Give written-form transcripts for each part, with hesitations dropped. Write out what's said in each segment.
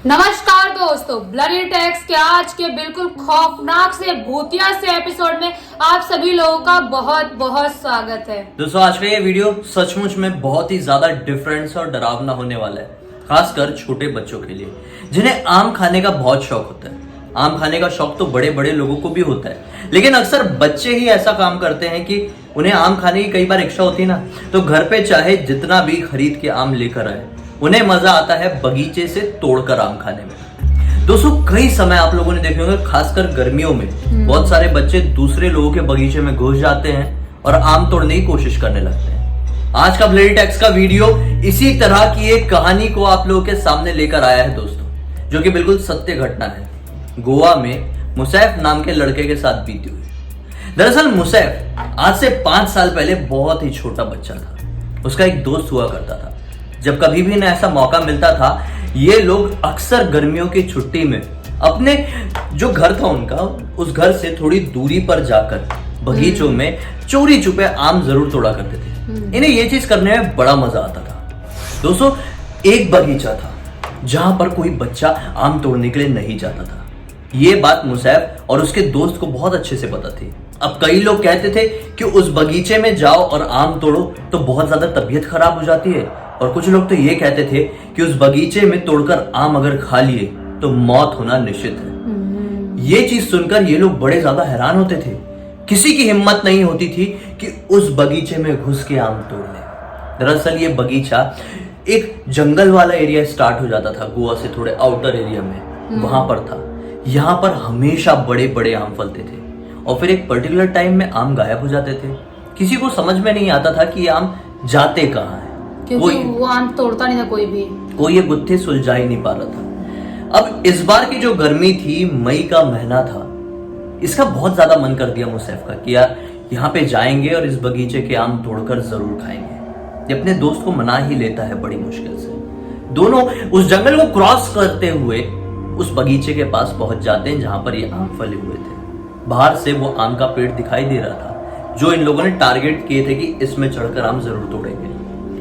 नमस्कार दोस्तों, bloody tax के आज के बिल्कुल खौफनाक से भूतिया से एपिसोड में आप सभी लोगों का बहुत बहुत स्वागत है। दोस्तों आज का ये वीडियो सचमुच में बहुत ही ज्यादा डिफरेंस और डरावना होने वाला है, खासकर छोटे बच्चों के लिए जिन्हें आम खाने का बहुत शौक होता है। आम खाने का शौक तो बड़े बड़े लोगों को भी होता है, लेकिन अक्सर बच्चे ही ऐसा काम करते हैं कि उन्हें आम खाने की कई बार इच्छा होती है ना, तो घर पे चाहे जितना भी खरीद के आम लेकर आए, उन्हें मजा आता है बगीचे से तोड़कर आम खाने में। दोस्तों कई समय आप लोगों ने देखे होंगे, खासकर गर्मियों में बहुत सारे बच्चे दूसरे लोगों के बगीचे में घुस जाते हैं और आम तोड़ने की कोशिश करने लगते हैं। आज का ब्लडी टैक्स का वीडियो इसी तरह की एक कहानी को आप लोगों के सामने लेकर आया है दोस्तों, जो कि बिल्कुल सत्य घटना है। गोवा में मुसैफ नाम के लड़के के साथ बीती हुई। दरअसल मुसैफ आज से 5 साल पहले बहुत ही छोटा बच्चा था। उसका एक दोस्त हुआ करता था। जब कभी भी इन्हें ऐसा मौका मिलता था, ये लोग अक्सर गर्मियों की छुट्टी में अपने जो घर था उनका, उस घर से थोड़ी दूरी पर जाकर बगीचों में चोरी छुपे आम जरूर तोड़ा करते थे। इन्हें ये चीज करने में बड़ा मजा आता था। दोस्तों एक बगीचा था जहां पर कोई बच्चा आम तोड़ने के लिए नहीं जाता था। ये बात मुसैफ और उसके दोस्त को बहुत अच्छे से पता थी। अब कई लोग कहते थे कि उस बगीचे में जाओ और आम तोड़ो तो बहुत ज्यादा तबीयत खराब हो जाती है, और कुछ लोग तो ये कहते थे कि उस बगीचे में तोड़कर आम अगर खा लिए तो मौत होना निश्चित है। ये चीज सुनकर ये लोग बड़े ज्यादा हैरान होते थे। किसी की हिम्मत नहीं होती थी कि उस बगीचे में घुस के आम तोड़ ले। दरअसल ये बगीचा एक जंगल वाला एरिया स्टार्ट हो जाता था, गोवा से थोड़े आउटर एरिया में वहां पर था। यहाँ पर हमेशा बड़े बड़े आम फलते थे और फिर एक पर्टिकुलर टाइम में आम गायब हो जाते थे। किसी को समझ में नहीं आता था कि ये आम जाते कहाँ हैं, क्योंकि वो आम तोड़ता नहीं था कोई ये गुत्थे सुलझा ही नहीं पा रहा था। अब इस बार की जो गर्मी थी, मई का महीना था, इसका बहुत ज्यादा मन कर दिया मुसैफ का कि यार यहाँ पे जाएंगे और इस बगीचे के आम तोड़कर जरूर खाएंगे। ये अपने दोस्त को मना ही लेता है बड़ी मुश्किल से। दोनों उस जंगल को क्रॉस करते हुए उस बगीचे के पास पहुंच जाते हैं जहां पर ये आम फले हुए थे। बाहर से वो आम का पेड़ दिखाई दे रहा था जो इन लोगों ने टारगेट किए थे कि इसमें चढ़कर आम जरूर तोड़ेंगे।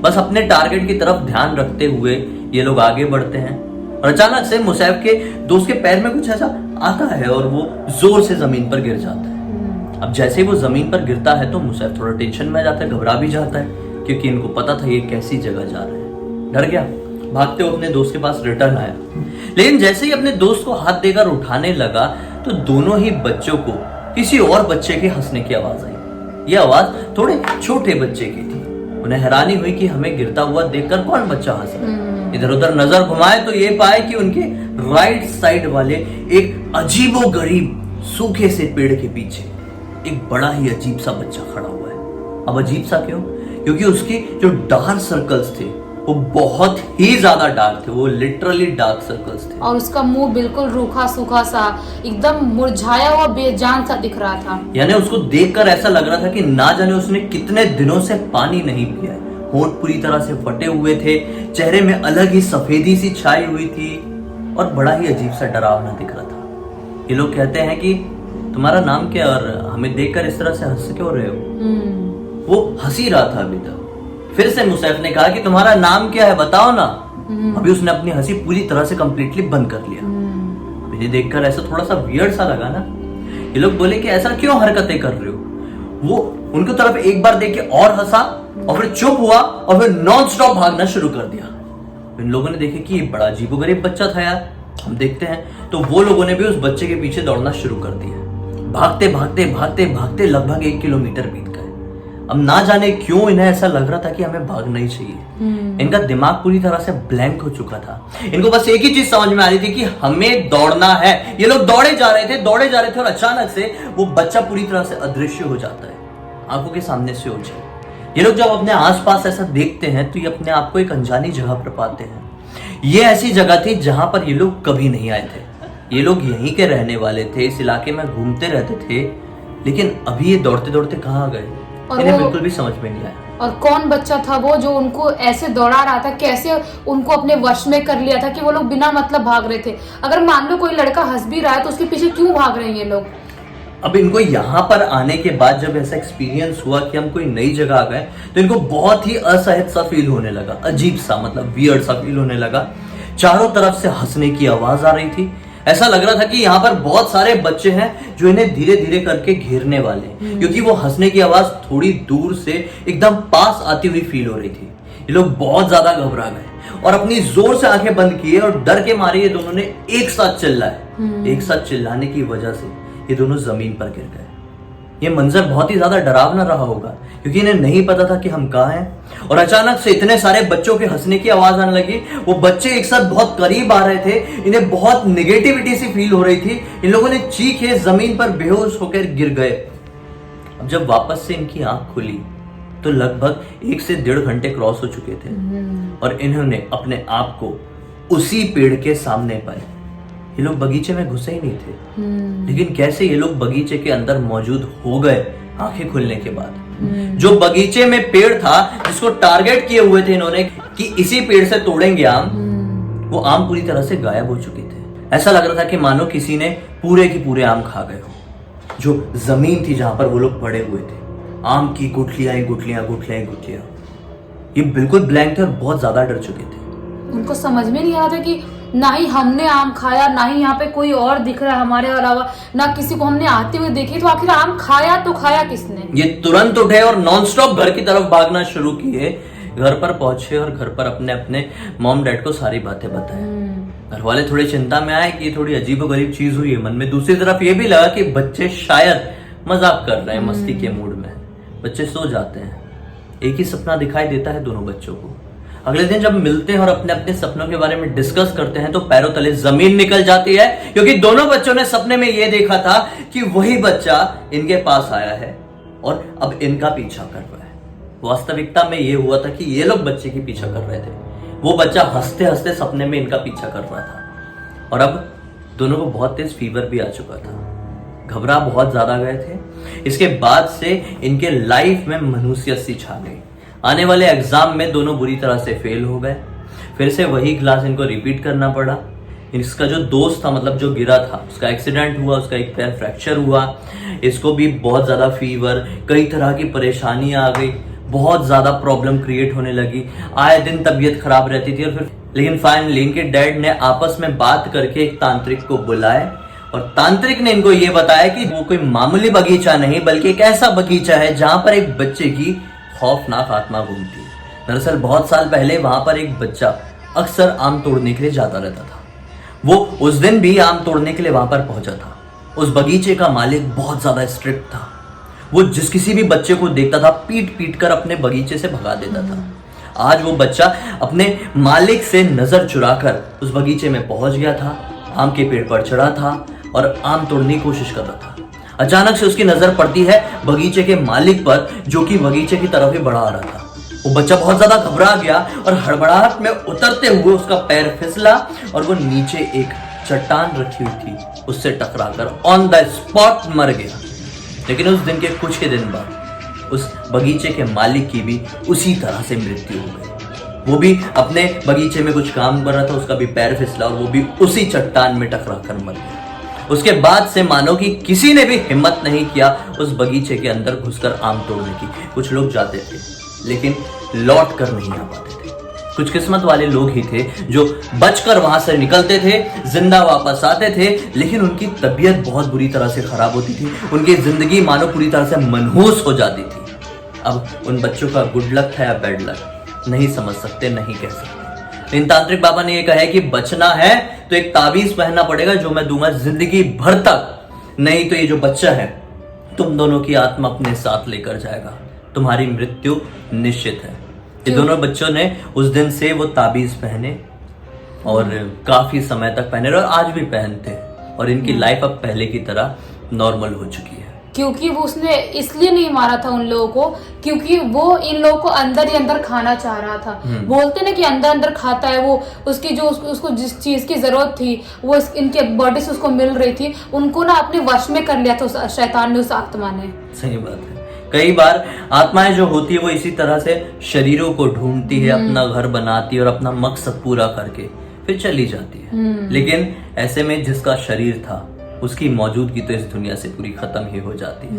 बस अपने टारगेट की तरफ ध्यान रखते हुए ये लोग आगे बढ़ते हैं और अचानक से मुसैफ के दोस्त के पैर में कुछ ऐसा आता है और वो जोर से जमीन पर गिर जाता है। अब जैसे ही वो जमीन पर गिरता है तो मुसैफ थोड़ा टेंशन में आ जाता है, घबरा भी जाता है, क्योंकि इनको पता था ये कैसी जगह जा रहे हैं। डर गया, भागते हुए अपने दोस्त के पास रिटर्न आया, लेकिन जैसे ही अपने दोस्त को हाथ देकर उठाने लगा तो दोनों ही बच्चों को किसी और बच्चे के हंसने की आवाज आई। यह आवाज थोड़े छोटे बच्चे की थी। उन्हें हैरानी हुई कि हमें गिरता हुआ देखकर कौन बच्चा हंस रहा है। इधर उधर नजर घुमाए तो ये पाए कि उनके राइट साइड वाले एक अजीबोगरीब सूखे से पेड़ के पीछे एक बड़ा ही अजीब सा बच्चा खड़ा हुआ है। अब अजीब सा क्यों? क्योंकि उसके जो डार्क सर्कल्स थे वो बहुत ही ज्यादा डार्क थे, वो लिटरली डार्क सर्कल्स थे, और उसका मुंह बिल्कुल रूखा सूखा सा, एकदम मुरझाया हुआ बेजान सा दिख रहा था। यानी उसको देखकर ऐसा लग रहा था कि ना जाने उसने कितने दिनों से पानी नहीं पिया है। होंठ पूरी तरह से फटे हुए थे, चेहरे में अलग ही सफेदी सी छाई हुई थी और बड़ा ही अजीब सा डरावना दिख रहा था। ये लोग कहते हैं कि तुम्हारा नाम क्या और हमें देखकर इस तरह से हंस क्यों रहे हो? वो हंसी रहा था अभी तक। फिर से मुसैफ ने कहा कि तुम्हारा नाम क्या है, बताओ ना। अभी उसने अपनी हंसी पूरी तरह से कंप्लीटली बंद कर लिया। मुझे देखकर ऐसा थोड़ा सा वियर्ड सा लगा ना। ये लोग बोले कि ऐसा क्यों हरकतें कर रहे हो? वो उनकी तरफ एक बार देख के और हंसा और फिर चुप हुआ और फिर नॉन स्टॉप भागना शुरू कर दिया। इन लोगों ने देखे कि बड़ा अजीबोगरीब बच्चा था यार, हम देखते हैं। तो वो लोगों ने भी उस बच्चे के पीछे दौड़ना शुरू कर दिया। भागते भागते भागते भागते लगभग 1 किलोमीटर बीत गए। अब ना जाने क्यों इन्हें ऐसा लग रहा था कि हमें भागना ही चाहिए। इनका दिमाग पूरी तरह से ब्लैंक हो चुका था। इनको बस एक ही चीज समझ में आ रही थी कि हमें दौड़ना है। ये लोग दौड़े जा रहे थे और अचानक से वो बच्चा पूरी तरह से अदृश्य हो जाता है, आंखों के सामने से ओझल। ये लोग जब अपने आसपास ऐसा देखते हैं तो ये अपने आप को एक अनजानी जगह पर पाते हैं। ये ऐसी जगह थी जहां पर ये लोग कभी नहीं आए थे। ये लोग यहीं के रहने वाले थे, इस इलाके में घूमते रहते थे, लेकिन अभी ये दौड़ते दौड़ते कहाँ गए इन्हें बिल्कुल भी समझ में नहीं आया। और कौन बच्चा था वो जो उनको ऐसे दौड़ा रहा था? कैसे उनको अपने वश में कर लिया था कि वो लोग बिना मतलब भाग रहे थे? अगर मान लो कोई लड़का हंस भी रहा है तो उसके पीछे क्यों भाग रहे हैं ये लोग? अब इनको यहाँ पर आने के बाद जब ऐसा एक्सपीरियंस हुआ कि हम कोई नई जगह आ गए तो इनको बहुत ही असहज सा फील होने लगा, अजीब सा, मतलब वियर्ड सा फील होने लगा। चारों तरफ से हंसने की आवाज आ रही थी। ऐसा लग रहा था कि यहाँ पर बहुत सारे बच्चे हैं जो इन्हें धीरे धीरे करके घेरने वाले हैं, क्योंकि वो हंसने की आवाज थोड़ी दूर से एकदम पास आती हुई फील हो रही थी। ये लोग बहुत ज्यादा घबरा गए और अपनी जोर से आंखें बंद किए और डर के मारे ये दोनों ने एक साथ चिल्लाए। एक साथ चिल्लाने की वजह से ये दोनों जमीन पर गिर गए। ये मंजर बहुत ही ज्यादा डरावना रहा होगा, क्योंकि इन्हें नहीं पता था कि हम कहाँ हैं। और अचानक से इतने सारे बच्चों के हंसने की आवाज आने लगी। वो बच्चे एक साथ बहुत करीब आ रहे थे, इन्हें बहुत निगेटिविटी सी फील हो रही थी। इन लोगों ने चीखे, जमीन पर बेहोश होकर गिर गए। अब जब वापस से इनकी आंख खुली तो लगभग 1 से 1.5 घंटे क्रॉस हो चुके थे और इन्होंने अपने आप को उसी पेड़ के सामने पाए। ये लोग बगीचे में घुसे ही नहीं थे, लेकिन कैसे ये लोग बगीचे के अंदर मौजूद हो गए आंखें खुलने के बाद। जो बगीचे में पेड़ था जिसको टारगेट किए हुए थे इन्होंने कि इसी पेड़ से तोड़ेंगे आम, वो आम पूरी तरह से गायब हो चुके थे। ऐसा लग रहा था कि मानो किसी ने पूरे के पूरे आम खा गए हो। जो जमीन थी जहां पर वो लोग पड़े हुए थे, आम की गुठलियां गुठलियां गुठलियां गुठलियां, ये बिल्कुल ब्लैंक थे और बहुत ज्यादा डर चुके थे। उनको समझ में नहीं आ रहा था कि ना ही हमने आम खाया, ना ही यहाँ पे कोई और दिख रहा है हमारे अलावा, ना किसी को हमने आते हुए देखे, तो आखिर आम खाया तो खाया किसने। ये तुरंत उठे और नॉनस्टॉप घर की तरफ भागना शुरू किए। घर पर पहुंचे और घर पर अपने अपने मॉम डैड को सारी बातें बताए। घर वाले थोड़ी चिंता में आए कि थोड़ी अजीबोगरीब चीज हुई है मन में। दूसरी तरफ ये भी लगा कि बच्चे शायद मजाक कर रहे हैं, मस्ती के मूड में। बच्चे सो जाते हैं। एक ही सपना दिखाई देता है दोनों बच्चों को। अगले दिन जब मिलते हैं और अपने अपने सपनों के बारे में डिस्कस करते हैं तो पैरों तले जमीन निकल जाती है, क्योंकि दोनों बच्चों ने सपने में यह देखा था कि वही बच्चा इनके पास आया है और अब इनका पीछा कर रहा है। वास्तविकता में यह हुआ था कि ये लोग बच्चे की पीछा कर रहे थे। वो बच्चा हंसते हंसते सपने में इनका पीछा कर रहा था। और अब दोनों को बहुत तेज फीवर भी आ चुका था। घबरा बहुत ज्यादा गए थे। इसके बाद से इनके लाइफ में मनहूसियत सी छा गई। आने वाले एग्जाम में दोनों बुरी तरह से फेल हो गए। फिर से वही क्लास इनको रिपीट करना पड़ा। इसका जो दोस्त था, मतलब जो गिरा था, उसका एक्सीडेंट हुआ, उसका एक पैर फ्रैक्चर हुआ। इसको भी बहुत ज्यादा फीवर, कई तरह की परेशानियां आ गई, बहुत ज्यादा प्रॉब्लम क्रिएट होने लगी। आए दिन तबीयत खराब रहती थी। और फिर लेकिन फाइनली इनके डैड ने आपस में बात करके एक तांत्रिक को बुलाए और तांत्रिक ने इनको ये बताया कि वो कोई मामूली बगीचा नहीं बल्कि एक ऐसा बगीचा है जहां पर एक बच्चे की खौफनाक आत्मा घूमती है। दरअसल बहुत साल पहले वहां पर एक बच्चा अक्सर आम तोड़ने के लिए जाता रहता था। वो उस दिन भी आम तोड़ने के लिए वहां पर पहुंचा था। उस बगीचे का मालिक बहुत ज्यादा स्ट्रिक्ट था। वो जिस किसी भी बच्चे को देखता था पीट पीट कर अपने बगीचे से भगा देता था। आज वो बच्चा अपने मालिक से नजर चुराकर उस बगीचे में पहुंच गया था, आम के पेड़ पर चढ़ा था और आम तोड़ने की कोशिश कर रहा था। अचानक से उसकी नजर पड़ती है बगीचे के मालिक पर, जो कि बगीचे की तरफ ही बढ़ा आ रहा था। वो बच्चा बहुत ज्यादा घबरा गया और हड़बड़ाहट में उतरते हुए उसका पैर फिसला और वो नीचे एक चट्टान रखी हुई थी उससे टकराकर ऑन द स्पॉट मर गया। लेकिन उस दिन के कुछ ही दिन बाद उस बगीचे के मालिक की भी उसी तरह से मृत्यु हो गई। वो भी अपने बगीचे में कुछ काम कर रहा था, उसका भी पैर फिसला और वो भी उसी चट्टान में टकराकर मर गया। उसके बाद से मानो कि किसी ने भी हिम्मत नहीं किया उस बगीचे के अंदर घुसकर आम तोड़ने की। कुछ लोग जाते थे लेकिन लौट कर नहीं आ पाते थे। कुछ किस्मत वाले लोग ही थे जो बचकर वहां से निकलते थे, जिंदा वापस आते थे, लेकिन उनकी तबीयत बहुत बुरी तरह से खराब होती थी। उनकी जिंदगी मानो पूरी तरह से मनहूस हो जाती थी। अब उन बच्चों का गुड लक था या बैड लक नहीं समझ सकते, नहीं कह सकते। इन तांत्रिक बाबा ने यह कहा है कि बचना है तो एक ताबीज पहनना पड़ेगा जो मैं दूंगा जिंदगी भर तक, नहीं तो ये जो बच्चा है तुम दोनों की आत्मा अपने साथ लेकर जाएगा, तुम्हारी मृत्यु निश्चित है। ये दोनों बच्चों ने उस दिन से वो ताबीज पहने और काफी समय तक पहने और आज भी पहनते हैं और इनकी लाइफ अब पहले की तरह नॉर्मल हो चुकी है। क्योंकि वो उसने इसलिए नहीं मारा था उन लोगों को क्योंकि वो इन लोगों को अंदर ही अंदर खाना चाह रहा था। बोलते ना कि अंदर अंदर खाता है वो, उसकी जो उसको जिस चीज की जरूरत थी वो इनके बॉडी से उसको मिल रही थी, उनको ना अपने वश में कर लिया था उस शैतान ने, उस आत्मा ने। सही बात है। कई बार आत्माएं जो होती है वो इसी तरह से शरीरों को ढूंढती है, अपना घर बनाती है और अपना मकसद पूरा करके फिर चली जाती है। लेकिन ऐसे में जिसका शरीर था उसकी मौजूदगी तो इस दुनिया से पूरी खत्म ही हो जाती है।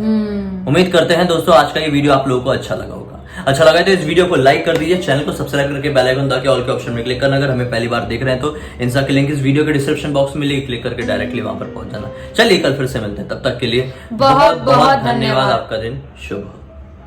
उम्मीद करते हैं दोस्तों आज का ये वीडियो आप लोगों को अच्छा लगा होगा। अच्छा लगा तो इस वीडियो को लाइक कर दीजिए, चैनल को सब्सक्राइब करके बेल आइकन दबा के ऑल के ऑप्शन में क्लिक करना। अगर हमें पहली बार देख रहे हैं तो इंस्टा की लिंक इस वीडियो के डिस्क्रिप्शन बॉक्स में क्लिक करके डायरेक्टली वहां पर पहुंच जाना। चलिए कल फिर से मिलते हैं, तब तक के लिए बहुत बहुत धन्यवाद। आपका दिन शुभ हो।